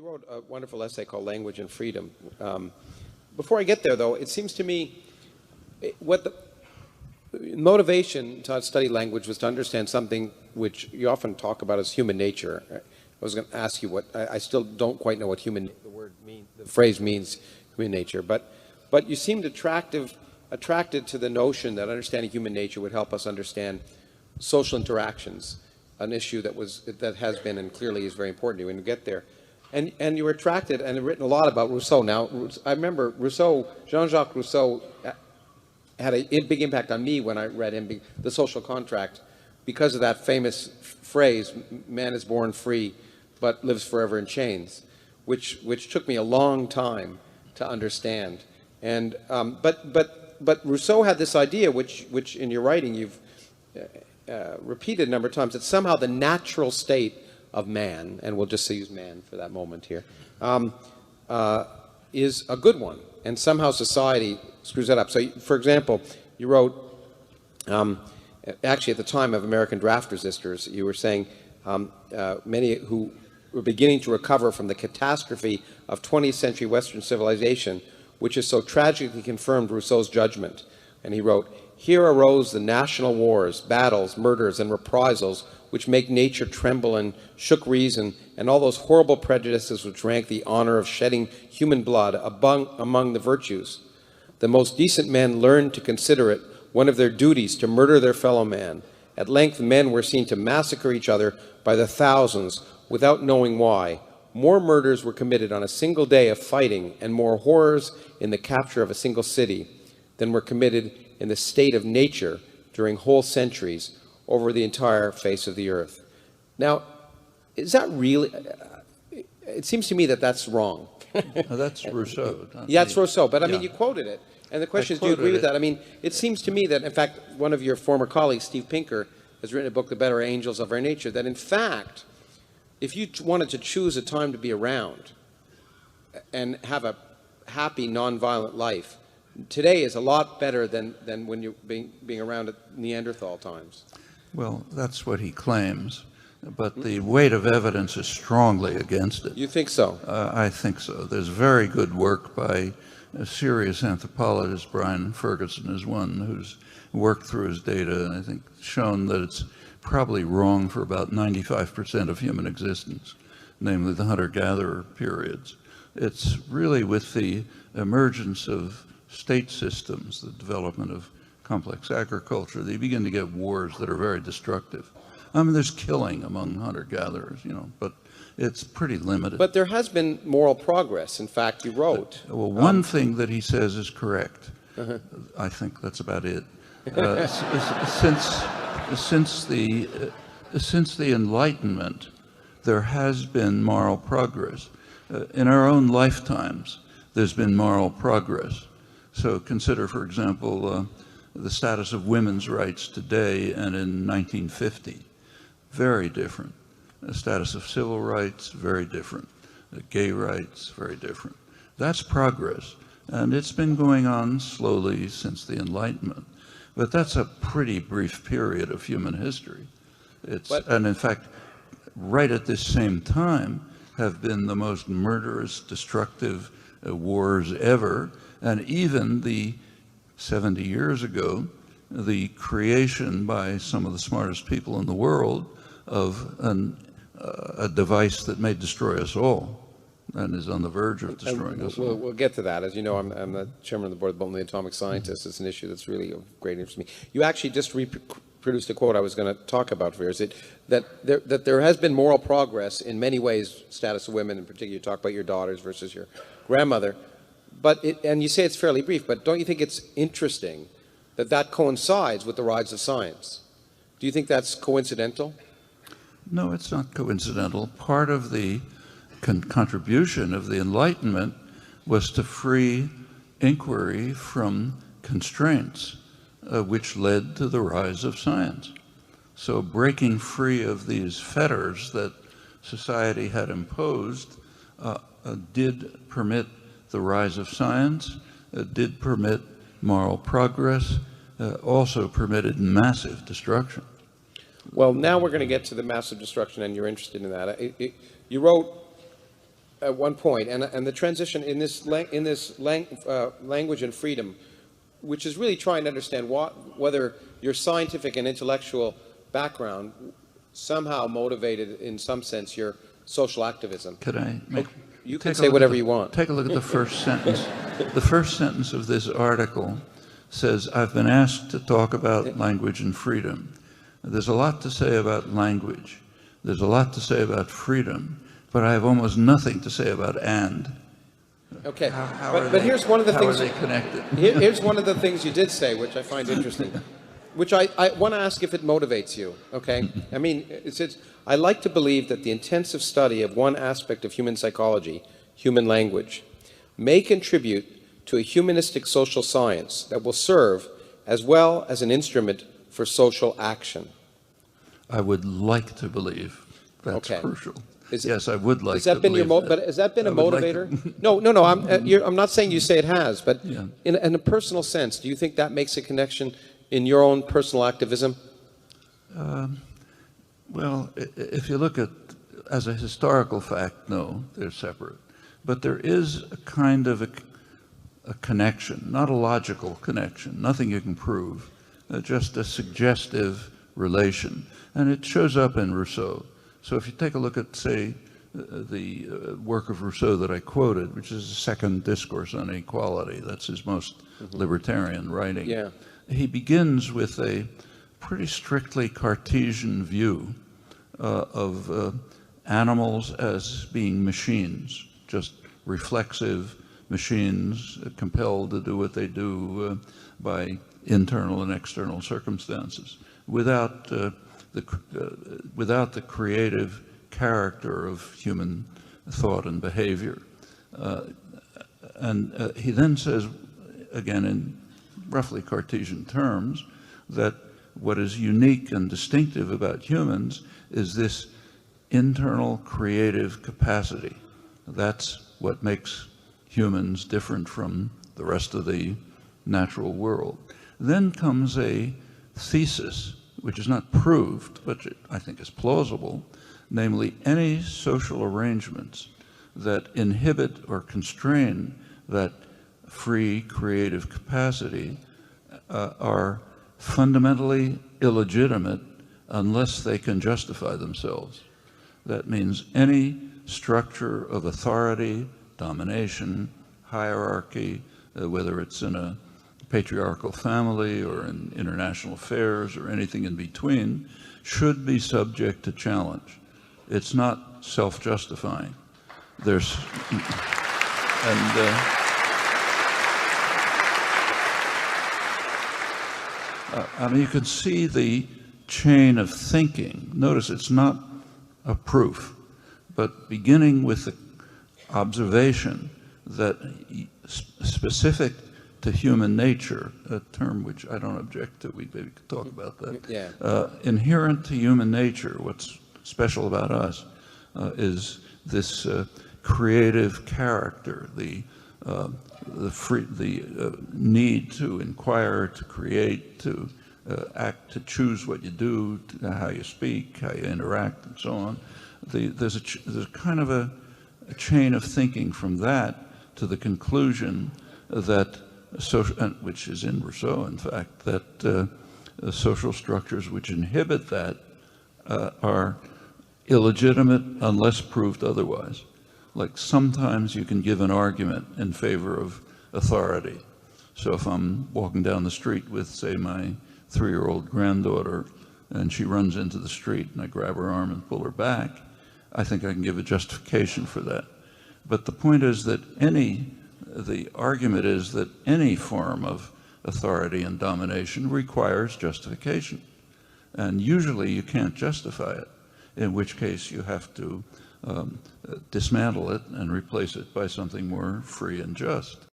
You wrote a wonderful essay called Language and Freedom. Before I get there, though, it seems to me what the motivation to study language was to understand something which you often talk about as human nature. I was going to ask you what I still don't quite know what the phrase means, human nature. But you seemed attracted to the notion that understanding human nature would help us understand social interactions, an issue that has been and clearly is very important to you when you get there. And you were attracted and have written a lot about Rousseau. Now, I remember Rousseau, Jean-Jacques Rousseau, had a big impact on me when I read him, The Social Contract, because of that famous phrase, man is born free but lives forever in chains, which took me a long time to understand. And but Rousseau had this idea, which in your writing you've repeated a number of times, that somehow the natural state of man, and we'll just use man for that moment here, is a good one, and somehow society screws that up. So, for example, you wrote, actually at the time of American draft resistors, you were saying many who were beginning to recover from the catastrophe of 20th century Western civilization, which has so tragically confirmed Rousseau's judgment. And he wrote, "Here arose the national wars, battles, murders, and reprisals which make nature tremble and shook reason, and all those horrible prejudices which rank the honor of shedding human blood among the virtues. The most decent men learned to consider it one of their duties to murder their fellow man. At length men were seen to massacre each other by the thousands without knowing why. More murders were committed on a single day of fighting, and more horrors in the capture of a single city than were committed in the state of nature during whole centuries over the entire face of the earth." Now, is that really, it seems to me that that's wrong. That's Rousseau. Yeah, it's Rousseau, but I mean, you quoted it. And the question is, do you agree with that? I mean, it seems to me that, in fact, one of your former colleagues, Steve Pinker, has written a book, The Better Angels of Our Nature, that in fact, if you wanted to choose a time to be around and have a happy, nonviolent life, today is a lot better than when you're being around at Neanderthal times. Well, that's what he claims, but the weight of evidence is strongly against it. You think so? I think so. There's very good work by a serious anthropologist, Brian Ferguson is one, who's worked through his data and I think shown that it's probably wrong for about 95% of human existence, namely the hunter-gatherer periods. It's really with the emergence of state systems, the development of complex agriculture, they begin to get wars that are very destructive. I mean, there's killing among hunter-gatherers, but it's pretty limited. But there has been moral progress. In fact, you wrote. Well, one thing that he says is correct. I think that's about it. Since the Enlightenment, there has been moral progress. In our own lifetimes, there's been moral progress. So consider, for example, the status of women's rights today and in 1950. Very different. The status of civil rights, very different. The gay rights, very different. That's progress. And it's been going on slowly since the Enlightenment. But that's a pretty brief period of human history. And in fact, right at this same time have been the most murderous, destructive wars ever. And even 70 years ago, the creation by some of the smartest people in the world of a device that may destroy us all and is on the verge of destroying us all. We'll get to that. As you know, I'm the chairman of the board of Bolton, the Atomic Scientists. It's an issue that's really of great interest to me. You actually just reproduced a quote I was going to talk about for you. Is it that there has been moral progress in many ways, status of women in particular. You talk about your daughters versus your grandmother. And you say it's fairly brief, but don't you think it's interesting that coincides with the rise of science? Do you think that's coincidental? No, it's not coincidental. Part of the contribution of the Enlightenment was to free inquiry from constraints, which led to the rise of science. So breaking free of these fetters that society had imposed did permit the rise of science, did permit moral progress, also permitted massive destruction. Well, now we're going to get to the massive destruction, and you're interested in that. You wrote at one point, and the transition in this language and freedom, which is really trying to understand whether your scientific and intellectual background somehow motivated, in some sense, your social activism. Could I make? You can say whatever you want. Take a look at the first sentence. The first sentence of this article says, "I've been asked to talk about language and freedom." There's a lot to say about language. There's a lot to say about freedom, but I have almost nothing to say about "and." Okay, but here's one of the things. How are they connected? Here's one of the things you did say, which I find interesting, which I want to ask if it motivates you. Okay, I mean, I like to believe that the intensive study of one aspect of human psychology, human language, may contribute to a humanistic social science that will serve as well as an instrument for social action. I would like to believe that's crucial. Yes, I would like. Has that been but has that been a motivator? No. I'm not saying you say it has, but in a personal sense, do you think that makes a connection in your own personal activism? Well, if you look at as a historical fact, no, they're separate. But there is a kind of a connection, not a logical connection, nothing you can prove, just a suggestive relation. And it shows up in Rousseau. So if you take a look at, say, the work of Rousseau that I quoted, which is the Second Discourse on Equality, that's his most libertarian writing. Yeah. He begins with a pretty strictly Cartesian view of animals as being machines, just reflexive machines compelled to do what they do by internal and external circumstances, without the creative character of human thought and behavior. And he then says, again in roughly Cartesian terms, that what is unique and distinctive about humans is this internal creative capacity. That's what makes humans different from the rest of the natural world. Then comes a thesis, which is not proved, but I think is plausible, namely any social arrangements that inhibit or constrain that free creative capacity are fundamentally illegitimate unless they can justify themselves. That means any structure of authority, domination, hierarchy, whether it's in a patriarchal family or in international affairs or anything in between, should be subject to challenge. It's not self-justifying. There's, I mean, you can see the chain of thinking. Notice it's not a proof, but beginning with the observation that specific to human nature, a term which I don't object to, we maybe could talk about that. Yeah. Inherent to human nature, what's special about us is this creative character, the need to inquire, to create, to act, to choose what you do, how you speak, how you interact, and so on. There's kind of a chain of thinking from that to the conclusion that which is in Rousseau, in fact, that social structures which inhibit that are illegitimate unless proved otherwise. Like sometimes you can give an argument in favor of authority. So if I'm walking down the street with, say, my 3-year-old granddaughter, and she runs into the street and I grab her arm and pull her back, I think I can give a justification for that. But the point is that the argument is that any form of authority and domination requires justification. And usually you can't justify it, in which case you have to dismantle it and replace it by something more free and just.